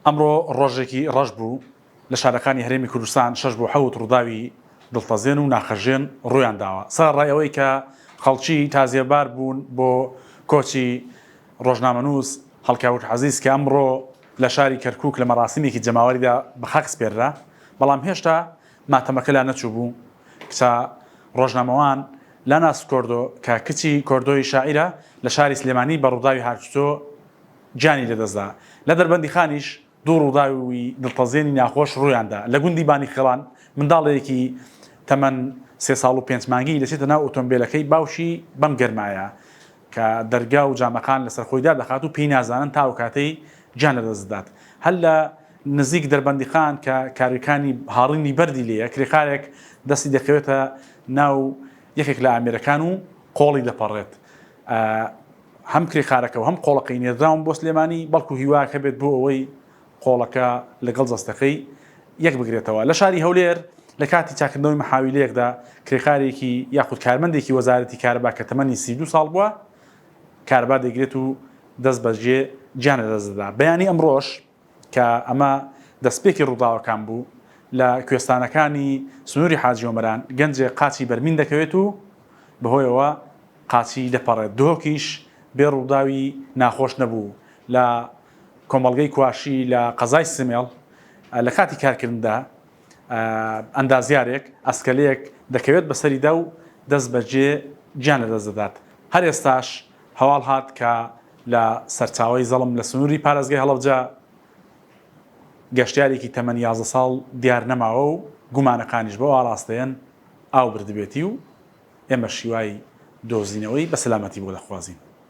ئەمڕۆ ڕۆژێکی ڕەش بوو لە شارەکانی هەرێمی کوردستان 6 بۆ 7 ڕووداوی دڵتەزێن و ناخەژێن ڕوویان داوە سەرڕای ئەوەی کە خەڵکی تازیێبار بوون بۆ کۆچی ڕۆژنامەنووس هەڵکەوت حەزیز کە ئەمڕۆ لە شاری کەرکووک لە مەراسیمێکی جەماوەریدا بە خاکس پێررا بەڵام هێشتا ماتەمەکە لا نەچوو بوو کچە ڕۆژنامەوان لانا سکۆردۆ کە کچی کۆردۆی شاعیرە لە شاری سلێمانی بە ڕووداوی هاتوچۆ جانی لەدەستدا لە دەربەندی خانیش دوو ڕووداوی دڵتەزێنی ناخۆش ڕوویاندا لە گوندی بانی خێڵان منداڵێکی تەمەن 3 ساڵ و 5 مانگی دەچێتە ناو ئۆتۆمبیلەکەی باوشی بەم گەرمایە کە دەرگا و جامەکان لەسەر خۆیدا دەخات و پێی نازانن تاو کاتەی جان لەدەستدات هەر لە نزیک دەربەندی خان کە کاریەکانی هاڕینی بەردی لێیە کرێکارێک دەستی دەکەوێتە ناو یەکێک لە ئامێرەکان و قۆڵی دەپەڕێت هەم کرێکارەکە و هەم قۆڵەکەی نێردراون بۆ سلێمانی بەڵکو هیواکە بێت بۆ ئەوەی قۆڵەکە لەگەڵ جەستەکەی یەک بگرێتەوە لە شاری هەولێر لە کاتی چاکردنەوەی مەحاویلەیەکدا کرێکارێکی یاخود کارمەندێکی وەزارەتی کارەبا کە تەمەنی 32 ساڵ بووە کارەبا دەگرێت و دەست بەجێ گیانە دەستدا بەیانی ئەمڕۆژ کە ئەمە دەستپێکی ڕووداوەکان بوو لە کوێستانەکانی سنووری حاجی عومەران گەنجێک قاچی بەرمین دەکەوێت و بەهۆیەوە قاچی دەپەڕێت دۆکیش بێ ڕووداوی ناخۆش نەبوو لە کۆمەڵگەی کواشی لە قەزای سمێڵ لە کاتی کارکردندا ئەندازیارێک ئەسکەلەیەک دەکەوێت بەسەریدا و دەست بەجێ گیان لەدەست دەدات هەر ئێستاش هەواڵ هات کە لە سەرچاوەی زەڵم لە سنووری پارێزگای هەڵەبجە گەشتیارێکی تەمەن 11 ساڵ دیار نەماوە و گومانەکانیش بۆ ئاراستەیەن ئاو بردبێتی و ئێمە شیوای دۆزینەوەی بە سەلامەتی بۆ دەخوازین